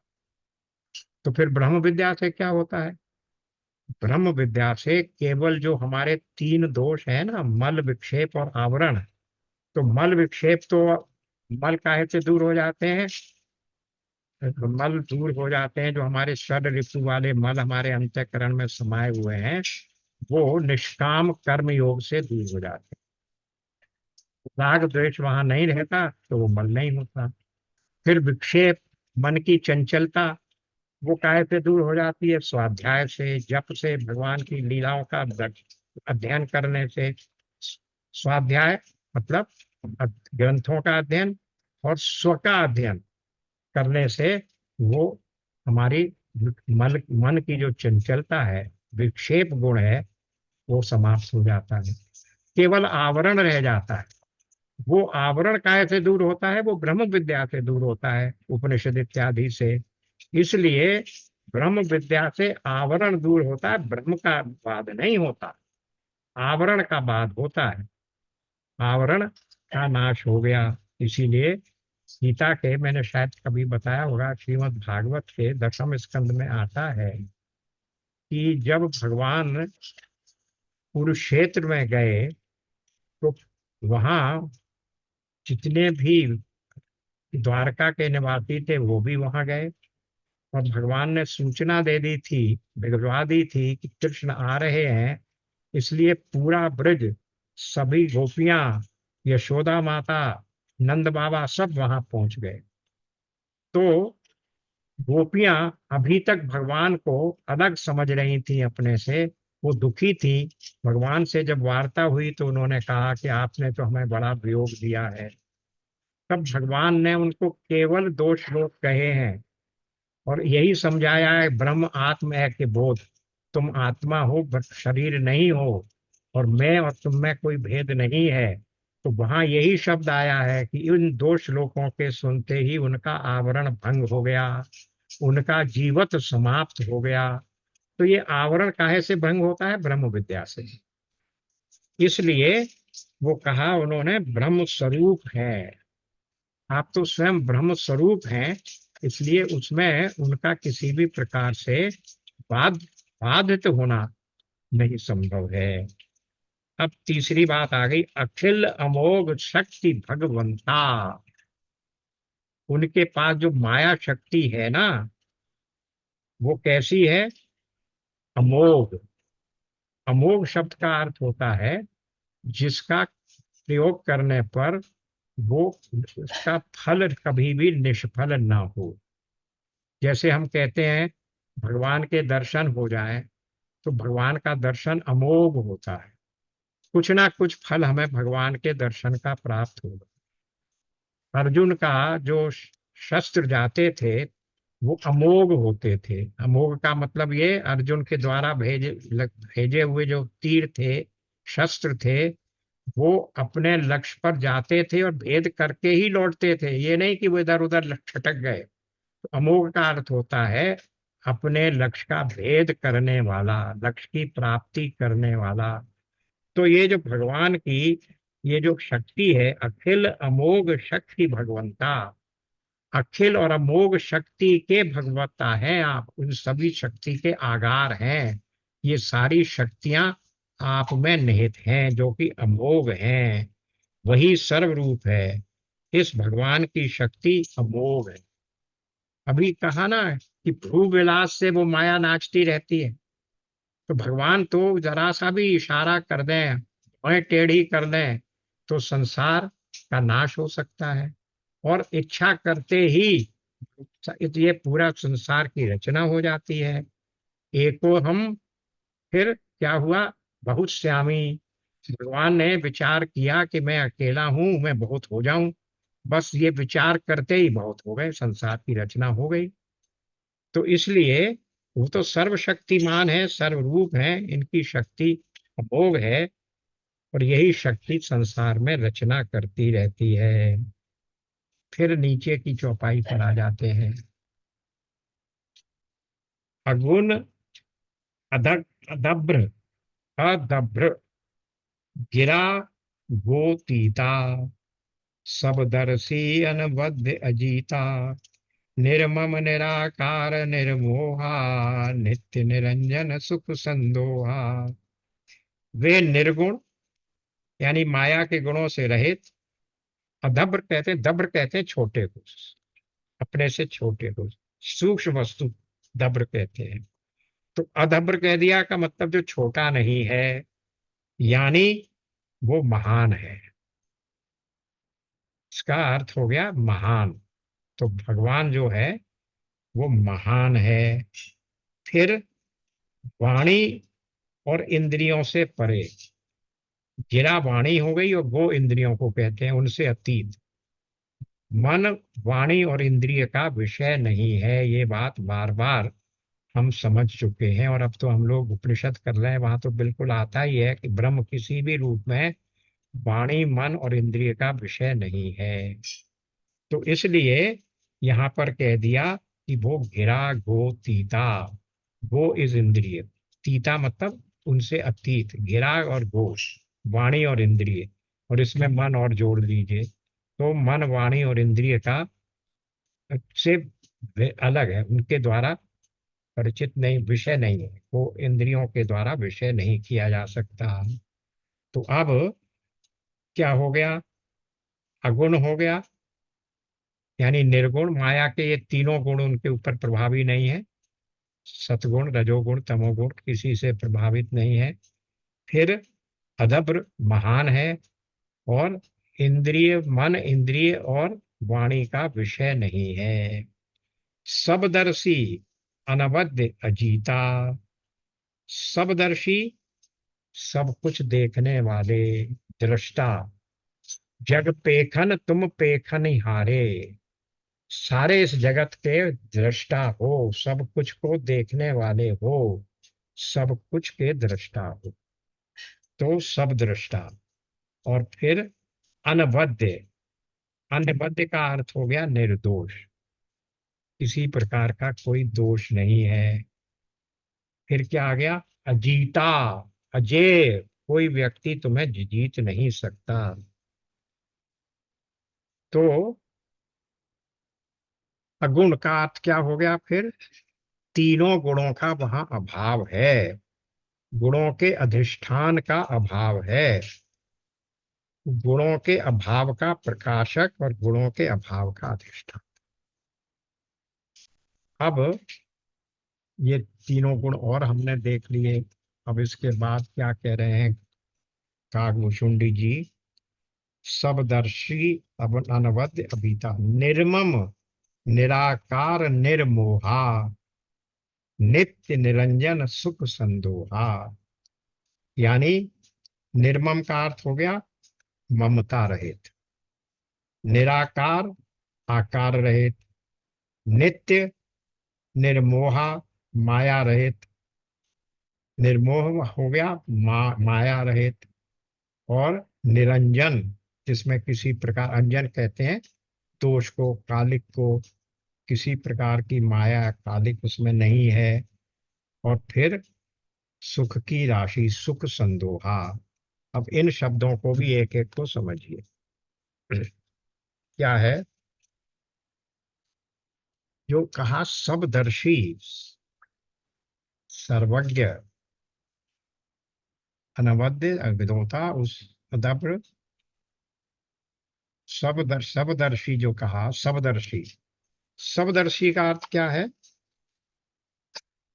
तो फिर ब्रह्म विद्या से क्या होता है? ब्रह्म विद्या से केवल जो हमारे तीन दोष है ना, मल, विक्षेप और आवरण। तो मल विक्षेप तो, मल काहे से दूर हो जाते हैं? तो मल दूर हो जाते हैं, जो हमारे षड ऋतु वाले मल हमारे अंतःकरण में समाये हुए हैं, वो निष्काम कर्म योग से दूर हो जाते हैं। राग द्वेष वहां नहीं रहता तो वो मल नहीं होता। फिर विक्षेप, मन की चंचलता, वो काहे से दूर हो जाती है? स्वाध्याय से, जप से, भगवान की लीलाओं का अध्ययन करने से। स्वाध्याय मतलब ग्रंथों का अध्ययन, और स्व का अध्ययन करने से वो हमारी मन की जो चंचलता है, विक्षेप गुण है, वो समाप्त हो जाता है। केवल आवरण रह जाता है। वो आवरण काहे से दूर होता है? वो ब्रह्म विद्या से दूर होता है, उपनिषद इत्यादि से। इसलिए ब्रह्म विद्या से आवरण दूर होता है, ब्रह्म का बाध नहीं होता। आवरण का बाध होता है। आवरण का नाश हो गया। इसीलिए गीता के, मैंने शायद कभी बताया होगा, श्रीमद् भागवत के 10वें स्कंद में आता है कि जब भगवान कुरुक्षेत्र में गए, तो वहां जितने भी द्वारका के निवासी थे वो भी वहां गए। और भगवान ने सूचना दे दी थी, भिजवा दी थी कि कृष्ण आ रहे हैं। इसलिए पूरा ब्रज, सभी गोपियां, यशोदा माता, नंद बाबा सब वहां पहुंच गए। तो गोपियां अभी तक भगवान को अलग समझ रही थी अपने से, वो दुखी थी। भगवान से जब वार्ता हुई तो उन्होंने कहा कि आपने तो हमें बड़ा वियोग दिया है। तब भगवान ने उनको केवल दो श्लोक कहे हैं और यही समझाया है, ब्रह्म आत्म है कि बोध। तुम आत्मा हो, शरीर नहीं हो, और मैं और तुम में कोई भेद नहीं है। तो वहां यही शब्द आया है कि इन दो श्लोकों के सुनते ही उनका आवरण भंग हो गया, उनका जीवत समाप्त हो गया। तो ये आवरण काहे से भंग होता है? ब्रह्म विद्या से। इसलिए वो कहा उन्होंने, ब्रह्म स्वरूप है। आप तो स्वयं ब्रह्म स्वरूप हैं, इसलिए उसमें उनका किसी भी प्रकार से बाधित होना नहीं संभव है। अब तीसरी बात आ गई, अखिल अमोघ शक्ति भगवंता। उनके पास जो माया शक्ति है ना, वो कैसी है? अमोघ। अमोघ शब्द का अर्थ होता है जिसका प्रयोग करने पर वो उसका फल कभी भी निष्फल ना हो। जैसे हम कहते हैं भगवान के दर्शन हो जाए, तो भगवान का दर्शन अमोघ होता है, कुछ ना कुछ फल हमें भगवान के दर्शन का प्राप्त होगा। अर्जुन का जो शस्त्र जाते थे वो अमोघ होते थे। अमोघ का मतलब ये अर्जुन के द्वारा भेजे हुए जो तीर थे, शस्त्र थे, वो अपने लक्ष्य पर जाते थे और भेद करके ही लौटते थे, ये नहीं कि वो इधर उधर छटक गए। तो अमोघ का अर्थ होता है अपने लक्ष्य का भेद करने वाला, लक्ष्य की प्राप्ति करने वाला। तो ये जो भगवान की ये जो शक्ति है, अखिल अमोघ शक्ति भगवंता, अखिल और अमोघ शक्ति के भगवत्ता हैं आप, उन सभी शक्ति के आगार हैं। ये सारी शक्तियां आप में निहित हैं जो कि अमोघ हैं, वही सर्वरूप है। इस भगवान की शक्ति अमोघ है। अभी कहा ना कि भ्रू विलास से वो माया नाचती रहती है, तो भगवान तो जरा सा भी इशारा कर दें, भौं टेढ़ी कर दें, तो संसार का नाश हो सकता है। और इच्छा करते ही ये पूरा संसार की रचना हो जाती है। एको हम, फिर क्या हुआ, बहुत श्यामी। भगवान ने विचार किया कि मैं अकेला हूं, मैं बहुत हो जाऊं, बस ये विचार करते ही बहुत हो गए, संसार की रचना हो गई। तो इसलिए वो तो सर्वशक्तिमान है, सर्वरूप है, इनकी शक्ति अमोघ है, और यही शक्ति संसार में रचना करती रहती है। फिर नीचे की चौपाई पर आ जाते हैं। अगुण अदभ्र अदभ्र गिरा गोतीता, सब दर्शी अनबद्ध अजीता, निर्मम निराकार निर्मोहा, नित्य निरंजन सुख संदोहा। वे निर्गुण यानी माया के गुणों से रहित, अदभ्र कहते हैं, दभ्र कहते हैं छोटे को, अपने से छोटे को, सूक्ष्म वस्तु दभ्र कहते हैं। तो अदभ्र कह दिया का मतलब जो छोटा नहीं है, यानी वो महान है, इसका अर्थ हो गया महान। तो भगवान जो है वो महान है। फिर वाणी और इंद्रियों से परे, गिरा वाणी हो गई और गो इंद्रियों को कहते हैं, उनसे अतीत। मन वाणी और इंद्रिय का विषय नहीं है, ये बात बार बार हम समझ चुके हैं। और अब तो हम लोग उपनिषद कर रहे हैं, वहां तो बिल्कुल आता ही है कि ब्रह्म किसी भी रूप में वाणी, मन और इंद्रिय का विषय नहीं है। तो इसलिए यहाँ पर कह दिया कि वो घिरा गो तीता। गो इज इंद्रिय, तीता मतलब उनसे अतीत, घिरा और गो वाणी और इंद्रिय, और इसमें मन और जोड़ लीजिए, तो मन वाणी और इंद्रिय का से अलग है, उनके द्वारा परिचित नहीं, विषय नहीं है, वो इंद्रियों के द्वारा विषय नहीं किया जा सकता। तो अब क्या हो गया, अगुण हो गया, यानी निर्गुण, माया के ये तीनों गुण उनके ऊपर प्रभावी नहीं है, सतगुण रजोगुण तमोगुण किसी से प्रभावित नहीं है। फिर अदब्र महान है, और इंद्रिय, मन इंद्रिय और वाणी का विषय नहीं है। सबदर्शी अनवद्य अजीता, सबदर्शी सब कुछ देखने वाले, दृष्टा, जग पेखन तुम पेखन हारे, सारे इस जगत के दृष्टा हो, सब कुछ को देखने वाले हो, सब कुछ के दृष्टा हो, तो सब दृष्टा। और फिर अनबद्ध, अनबद्ध का अर्थ हो गया निर्दोष, किसी प्रकार का कोई दोष नहीं है। फिर क्या आ गया, अजीता, अजय, कोई व्यक्ति तुम्हें जीत नहीं सकता। तो अगुण का अर्थ क्या हो गया, फिर तीनों गुणों का वहां अभाव है, गुणों के अधिष्ठान का अभाव है, गुणों के अभाव का प्रकाशक और गुणों के अभाव का अधिष्ठान। अब ये तीनों गुण और हमने देख लिए। अब इसके बाद क्या कह रहे हैं कागभूषुंडी जी, सबदर्शी अब अनवद्य अभिता निर्मम निराकार निर्मोहा नित्य निरंजन सुख संदोहा। यानी निर्मम का अर्थ हो गया ममता रहित, निराकार आकार रहित, नित्य निर्मोहा माया रहित, निर्मोह हो गया माया रहित, और निरंजन जिसमें किसी प्रकार, अंजन कहते हैं दोष को, कालिक को, किसी प्रकार की माया कालिक उसमें नहीं है। और फिर सुख की राशि सुख संदोहा। अब इन शब्दों को भी एक एक को समझिए। क्या है जो कहा सबदर्शी, सर्वज्ञ, अनवद्य विद्वता, उस अदब्र सबदर्शी जो कहा, सबदर्शी, सबदर्शी का अर्थ क्या है?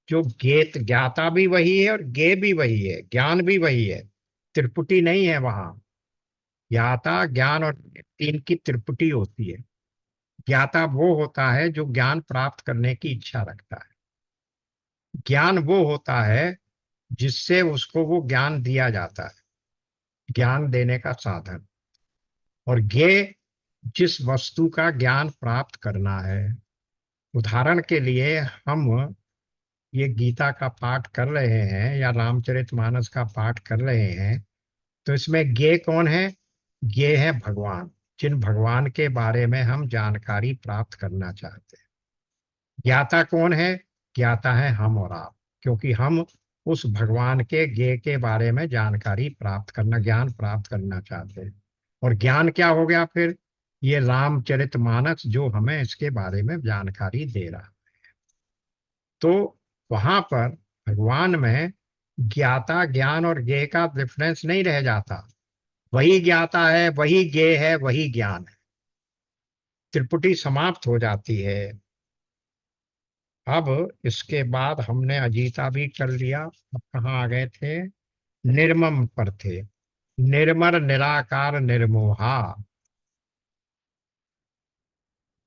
जो गेत ज्ञाता भी वही है और गे भी वही है, ज्ञान भी वही है, त्रिपुटी नहीं है वहां। ज्ञाता ज्ञान और तीन की त्रिपुटी होती है। ज्ञाता वो होता है जो ज्ञान प्राप्त करने की इच्छा रखता है, ज्ञान वो होता है जिससे उसको वो ज्ञान दिया जाता है, ज्ञान देने का साधन। और ज्ञे जिस वस्तु का ज्ञान प्राप्त करना है। उदाहरण के लिए हम ये गीता का पाठ कर रहे हैं या रामचरितमानस का पाठ कर रहे हैं, तो इसमें ज्ञे कौन है? ज्ञे है भगवान, जिन भगवान के बारे में हम जानकारी प्राप्त करना चाहते हैं। ज्ञाता कौन है? ज्ञाता है हम और आप, क्योंकि हम उस भगवान के ज्ञे के बारे में जानकारी प्राप्त करना, ज्ञान प्राप्त करना चाहते हैं। और ज्ञान क्या हो गया फिर? ये रामचरितमानस जो हमें इसके बारे में जानकारी दे रहा। तो वहां पर भगवान में ज्ञाता ज्ञान और ज्ञेय का डिफरेंस नहीं रह जाता, वही ज्ञाता है, वही ज्ञेय है, वही ज्ञान है, त्रिपुटी समाप्त हो जाती है। अब इसके बाद हमने अजीता भी कर लिया। अब कहाँ आ गए थे? निर्मम पर थे। निर्मल निराकार निर्मोहा।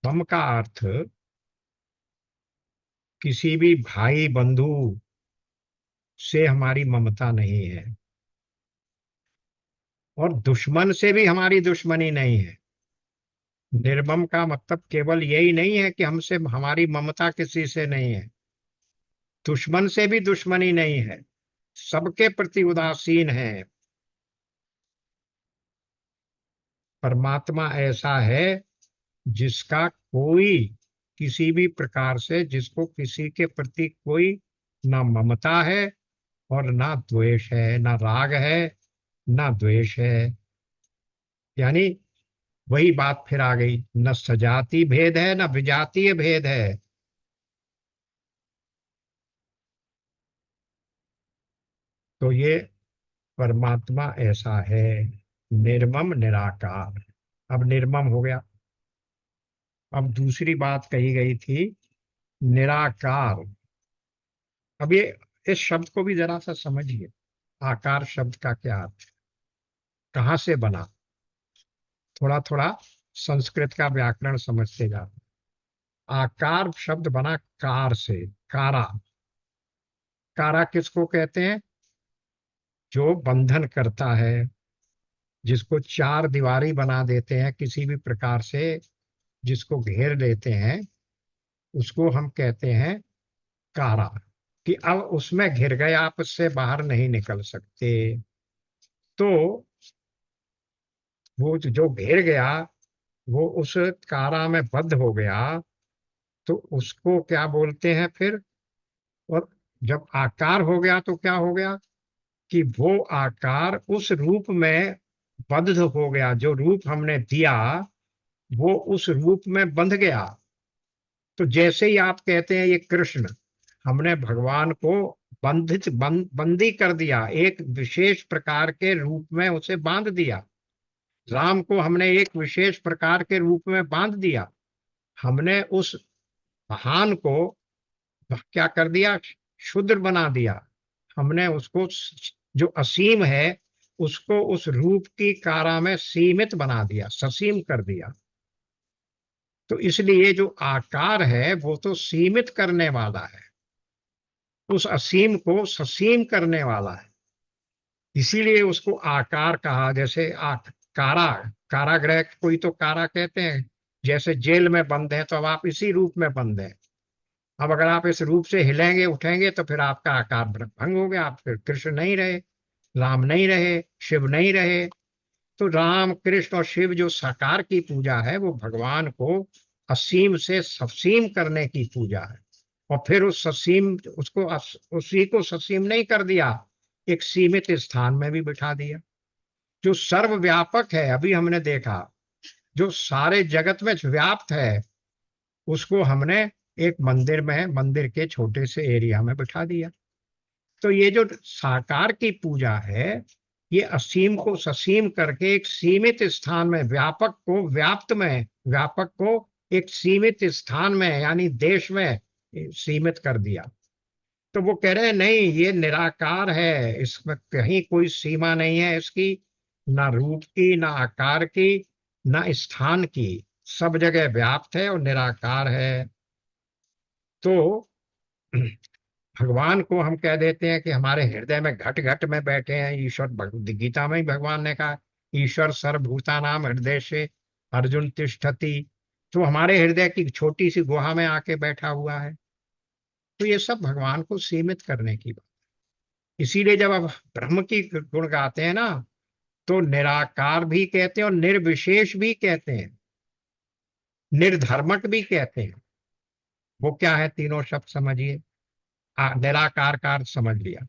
मम का अर्थ किसी भी भाई बंधु से हमारी ममता नहीं है, और दुश्मन से भी हमारी दुश्मनी नहीं है। निर्मम का मतलब केवल यही नहीं है कि हमसे हमारी ममता किसी से नहीं है, दुश्मन से भी दुश्मनी नहीं है, सबके प्रति उदासीन है। परमात्मा ऐसा है जिसका कोई किसी भी प्रकार से, जिसको किसी के प्रति कोई ना ममता है और ना द्वेष है, ना राग है ना द्वेष है। यानी वही बात फिर आ गई, न सजाति भेद है न विजातीय भेद है। तो ये परमात्मा ऐसा है, निर्मम निराकार। अब निर्मम हो गया। अब दूसरी बात कही गई थी निराकार। अब ये इस शब्द को भी जरा सा समझिए, आकार शब्द का क्या अर्थ है, कहाँ से बना? थोड़ा थोड़ा संस्कृत का व्याकरण समझते जाओ। आकार शब्द बना कार से, कारा। कारा किसको कहते हैं? जो बंधन करता है, जिसको चार दीवारी बना देते हैं किसी भी प्रकार से, जिसको घेर लेते हैं, उसको हम कहते हैं कारा। कि अब उसमें घिर गए, आप उससे बाहर नहीं निकल सकते। तो वो जो घिर गया, वो उस कारा में बद्ध हो गया, तो उसको क्या बोलते हैं फिर? और जब आकार हो गया तो क्या हो गया कि वो आकार उस रूप में बद्ध हो गया, जो रूप हमने दिया वो उस रूप में बंध गया। तो जैसे ही आप कहते हैं ये कृष्ण, हमने भगवान को बंदी कर दिया, एक विशेष प्रकार के रूप में उसे बांध दिया। राम को हमने एक विशेष प्रकार के रूप में बांध दिया। हमने उस महान को क्या कर दिया? क्षुद्र बना दिया। हमने उसको जो असीम है उसको उस रूप की कारा में सीमित बना दिया, ससीम कर दिया। तो इसलिए जो आकार है वो तो सीमित करने वाला है, उस असीम को ससीम करने वाला है, इसीलिए उसको आकार कहा। जैसे कारा, कारागृह, कोई तो कारा कहते हैं, जैसे जेल में बंद है तो अब आप इसी रूप में बंद हैं। अब अगर आप इस रूप से हिलेंगे उठेंगे तो फिर आपका आकार भंग हो गया, आप फिर कृष्ण नहीं रहे, राम नहीं रहे, शिव नहीं रहे। तो राम कृष्ण और शिव जो साकार की पूजा है वो भगवान को असीम से ससीम करने की पूजा है। और फिर उस ससीम उसको उसी को ससीम नहीं कर दिया, एक सीमित स्थान में भी बिठा दिया जो सर्वव्यापक है। अभी हमने देखा जो सारे जगत में व्याप्त है उसको हमने एक मंदिर में, मंदिर के छोटे से एरिया में बिठा दिया। तो ये जो साकार की पूजा है ये असीम को ससीम करके एक सीमित स्थान में, व्यापक को व्याप्त में, व्यापक को एक सीमित स्थान में यानी देश में सीमित कर दिया। तो वो कह रहे हैं नहीं, ये निराकार है, इसमें कहीं कोई सीमा नहीं है इसकी, ना रूप की, ना आकार की, ना स्थान की, सब जगह व्याप्त है और निराकार है। तो भगवान को हम कह देते हैं कि हमारे हृदय में घट घट में बैठे हैं ईश्वर। गीता में ही भगवान ने कहा ईश्वर सर्वभूतानाम हृदय से अर्जुन तिष्ठति। तो हमारे हृदय की छोटी सी गुहा में आके बैठा हुआ है। तो ये सब भगवान को सीमित करने की बात। इसीलिए जब अब ब्रह्म की गुण गाते हैं ना तो निराकार भी कहते हैं और निर्विशेष भी कहते हैं, निर्धर्मक भी कहते हैं। वो क्या है तीनों शब्द समझिए। निराकार का अर्थ समझ लिया,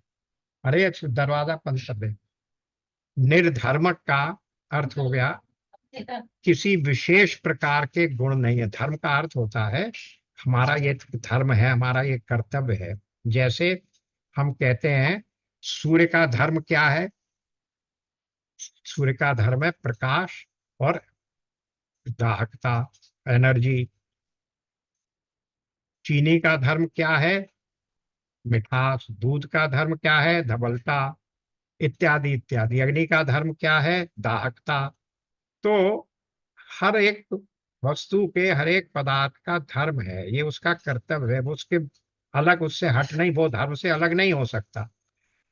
अरे दरवाजा बंद कर दे। निर्धर्मक का अर्थ हो गया किसी विशेष प्रकार के गुण नहीं है। धर्म का अर्थ होता है हमारा ये धर्म है, हमारा ये कर्तव्य है। जैसे हम कहते हैं सूर्य का धर्म क्या है, सूर्य का धर्म है प्रकाश और दाहकता, एनर्जी। चीनी का धर्म क्या है, मिठास। दूध का धर्म क्या है, धवलता, इत्यादि इत्यादि। अग्नि का धर्म क्या है, दाहकता। तो हर एक वस्तु के, हर एक पदार्थ का धर्म है, ये उसका कर्तव्य है, वो उसके अलग, उससे हट नहीं, वो धर्म से अलग नहीं हो सकता।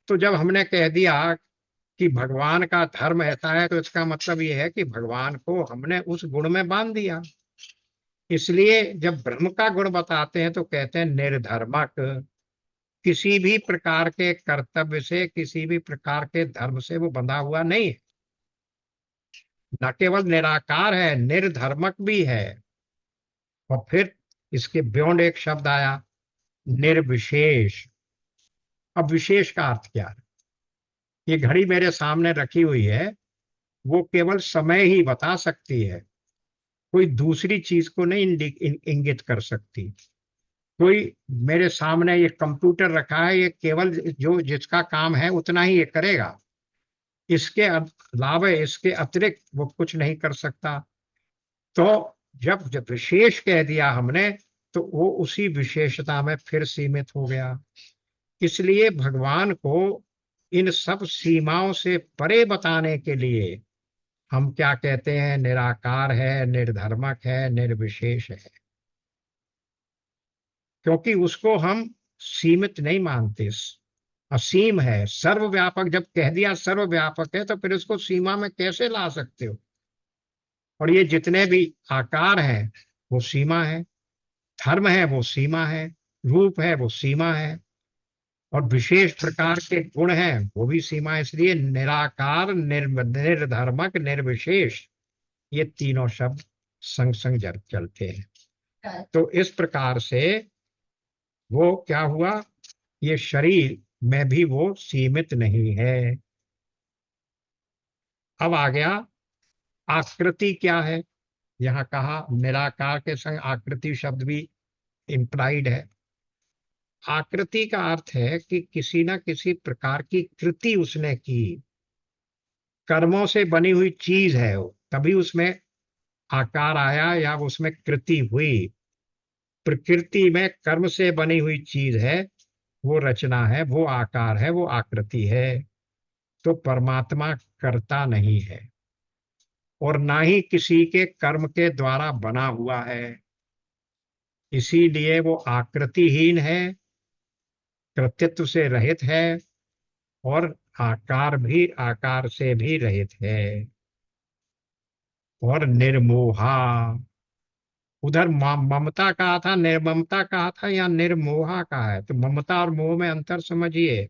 तो जब हमने कह दिया कि भगवान का धर्म ऐसा है तो इसका मतलब ये है कि भगवान को हमने उस गुण में बांध दिया। इसलिए जब ब्रह्म का गुण बताते हैं तो कहते हैं निर्धर्मक, किसी भी प्रकार के कर्तव्य से, किसी भी प्रकार के धर्म से वो बंधा हुआ नहीं है। न केवल निराकार है, निर्धर्मक भी है। और फिर इसके बियॉन्ड एक शब्द आया, निर्विशेष। अब विशेष का अर्थ क्या है? ये घड़ी मेरे सामने रखी हुई है, वो केवल समय ही बता सकती है, कोई दूसरी चीज को नहीं इंगित कर सकती। कोई मेरे सामने ये कंप्यूटर रखा है, ये केवल जो जिसका काम है उतना ही ये करेगा, इसके अलावा, इसके अतिरिक्त वो कुछ नहीं कर सकता। तो जब जब विशेष कह दिया हमने तो वो उसी विशेषता में फिर सीमित हो गया। इसलिए भगवान को इन सब सीमाओं से परे बताने के लिए हम क्या कहते हैं, निराकार है, निर्धर्मक है, निर्विशेष है। क्योंकि उसको हम सीमित नहीं मानते, असीम है, सर्वव्यापक। जब कह दिया सर्वव्यापक है तो फिर उसको सीमा में कैसे ला सकते हो? और ये जितने भी आकार हैं वो सीमा है, धर्म है वो सीमा है, रूप है वो सीमा है, और विशेष प्रकार के गुण हैं वो भी सीमा है। इसलिए निराकार, निर्धर्मक, निर्विशेष, ये तीनों शब्द संग संग चलते हैं। तो इस प्रकार से वो क्या हुआ, ये शरीर में भी वो सीमित नहीं है। अब आ गया आकृति क्या है। यहाँ कहा निराकार के संग आकृति शब्द भी इंप्लाइड है। आकृति का अर्थ है कि किसी ना किसी प्रकार की कृति उसने की, कर्मों से बनी हुई चीज है वो, तभी उसमें आकार आया या उसमें कृति हुई। प्रकृति में कर्म से बनी हुई चीज है, वो रचना है, वो आकार है, वो आकृति है। तो परमात्मा करता नहीं है, और ना ही किसी के कर्म के द्वारा बना हुआ है। इसीलिए वो आकृतिहीन है, कृतित्व से रहित है, और आकार से भी रहित है, और निर्मोहा। उधर ममता कहा था, निर्ममता कहा था, या निर्मोहा कहा है। तो ममता और मोह में अंतर समझिए।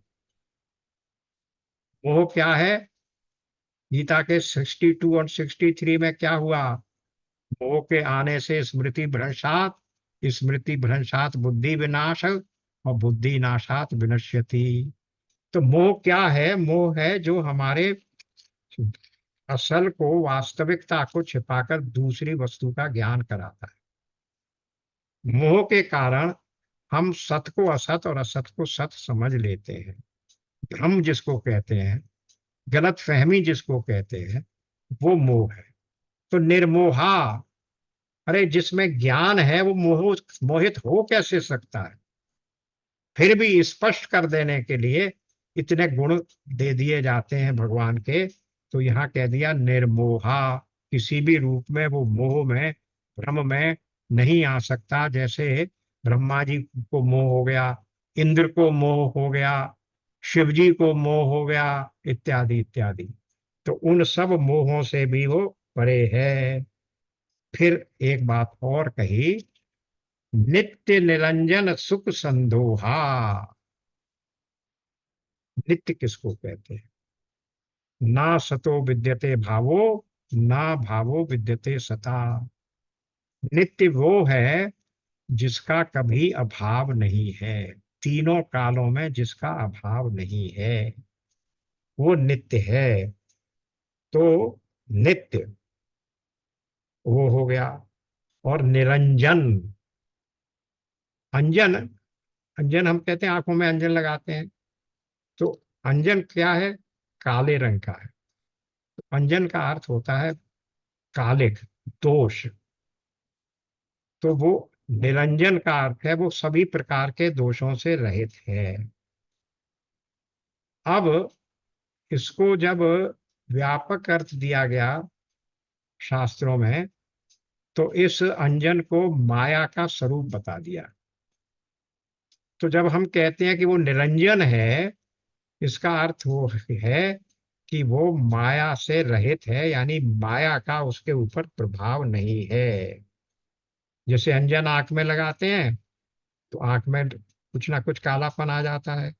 मोह क्या है? गीता के 62 और 63 में क्या हुआ? मोह के आने से स्मृति भ्रंशात, स्मृति भ्रंशात बुद्धि विनाश, और बुद्धि नाशात विनश्यति। तो मोह क्या है? मोह है जो हमारे असल को, वास्तविकता को छिपाकर दूसरी वस्तु का ज्ञान कराता है। मोह के कारण हम सत को असत और असत को सत समझ लेते हैं। भ्रम जिसको कहते हैं, गलत फहमी जिसको कहते हैं, वो मोह है। तो निर्मोहा, अरे जिसमें ज्ञान है वो मोहित हो कैसे सकता है? फिर भी स्पष्ट कर देने के लिए इतने गुण दे दिए जाते हैं भगवान के। तो यहाँ कह दिया निर्मोहा, किसी भी रूप में वो मोह में, भ्रम में नहीं आ सकता। जैसे ब्रह्मा जी को मोह हो गया, इंद्र को मोह हो गया, शिव जी को मोह हो गया, इत्यादि इत्यादि। तो उन सब मोहों से भी वो परे है। फिर एक बात और कही, नित्य निरंजन सुख संदोहा। नित्य किसको कहते हैं? ना सतो विद्यते भावो, ना भावो विद्यते सता। नित्य वो है जिसका कभी अभाव नहीं है, तीनों कालों में जिसका अभाव नहीं है, वो नित्य है। तो नित्य वो हो गया। और निरंजन, अंजन, अंजन हम कहते हैं आंखों में अंजन लगाते हैं। तो अंजन क्या है? काले रंग का है। अंजन का अर्थ होता है कालिक, दोष। तो वो निरंजन का अर्थ है वो सभी प्रकार के दोषों से रहित है। अब इसको जब व्यापक अर्थ दिया गया शास्त्रों में, तो इस अंजन को माया का स्वरूप बता दिया। तो जब हम कहते हैं कि वो निरंजन है, इसका अर्थ वो है कि वो माया से रहित है, यानी माया का उसके ऊपर प्रभाव नहीं है। जैसे अंजन आंख में लगाते हैं तो आंख में कुछ ना कुछ कालापन आ जाता है,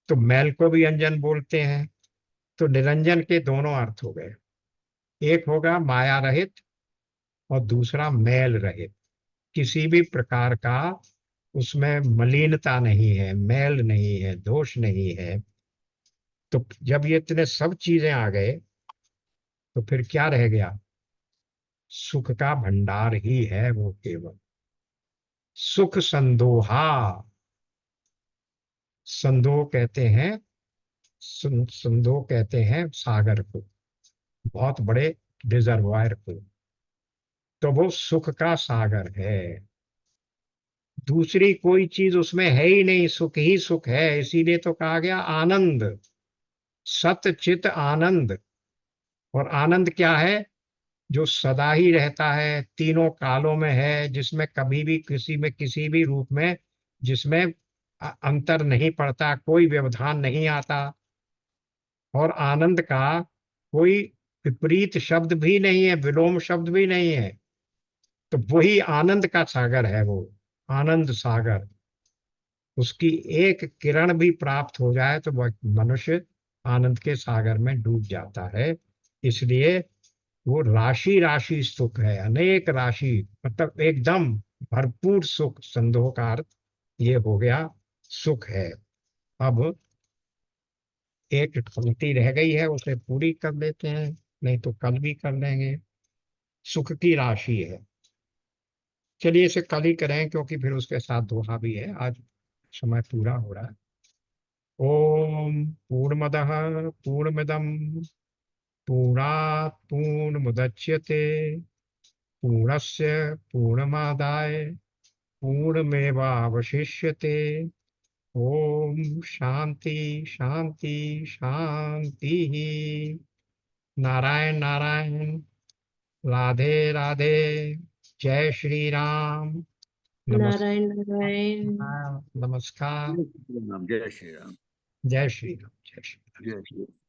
तो मैल को भी अंजन बोलते हैं। तो निरंजन के दोनों अर्थ हो गए, एक होगा माया रहित, और दूसरा मैल रहित। किसी भी प्रकार का उसमें मलिनता नहीं है, मैल नहीं है, दोष नहीं है। तो जब ये इतने सब चीजें आ गए, तो फिर क्या रह गया? सुख का भंडार ही है वो केवल। सुख संदोहा, संदोह कहते हैं, संदोह कहते हैं सागर को, बहुत बड़े रिजर्वायर को। तो वो सुख का सागर है, दूसरी कोई चीज उसमें है ही नहीं, सुख ही सुख है। इसीलिए तो कहा गया आनंद, सत चित आनंद। और आनंद क्या है? जो सदा ही रहता है, तीनों कालों में है, जिसमें कभी भी किसी में किसी भी रूप में, जिसमें अंतर नहीं पड़ता, कोई व्यवधान नहीं आता। और आनंद का कोई विपरीत शब्द भी नहीं है, विलोम शब्द भी नहीं है। तो वही आनंद का सागर है वो, आनंद सागर। उसकी एक किरण भी प्राप्त हो जाए तो वह मनुष्य आनंद के सागर में डूब जाता है। इसलिए वो राशि राशि सुख है, अनेक राशि, मतलब एकदम भरपूर सुख। संदोह का अर्थ ये हो गया, सुख है। अब एक पंक्ति रह गई है, उसे पूरी कर लेते हैं, नहीं तो कल भी कर लेंगे। सुख की राशि है, चलिए इसे कल ही करें, क्योंकि फिर उसके साथ दोहा भी है। आज समय पूरा हो रहा है। ओम पूर्णमदः पूर्णमिदं पूर्णात् पूर्णमुदच्यते, पूर्णस्य पूर्णमादाय पूर्णमेवावशिष्यते। ओम शांति शांति शांति। नारायण नारायण। राधे राधे। जय श्री राम। नारायण नमस्कार। नारायण। नमस्कार। जय श्री राम, जय श्री राम, जय श्री राम। जय श्री राम। जय श्री राम।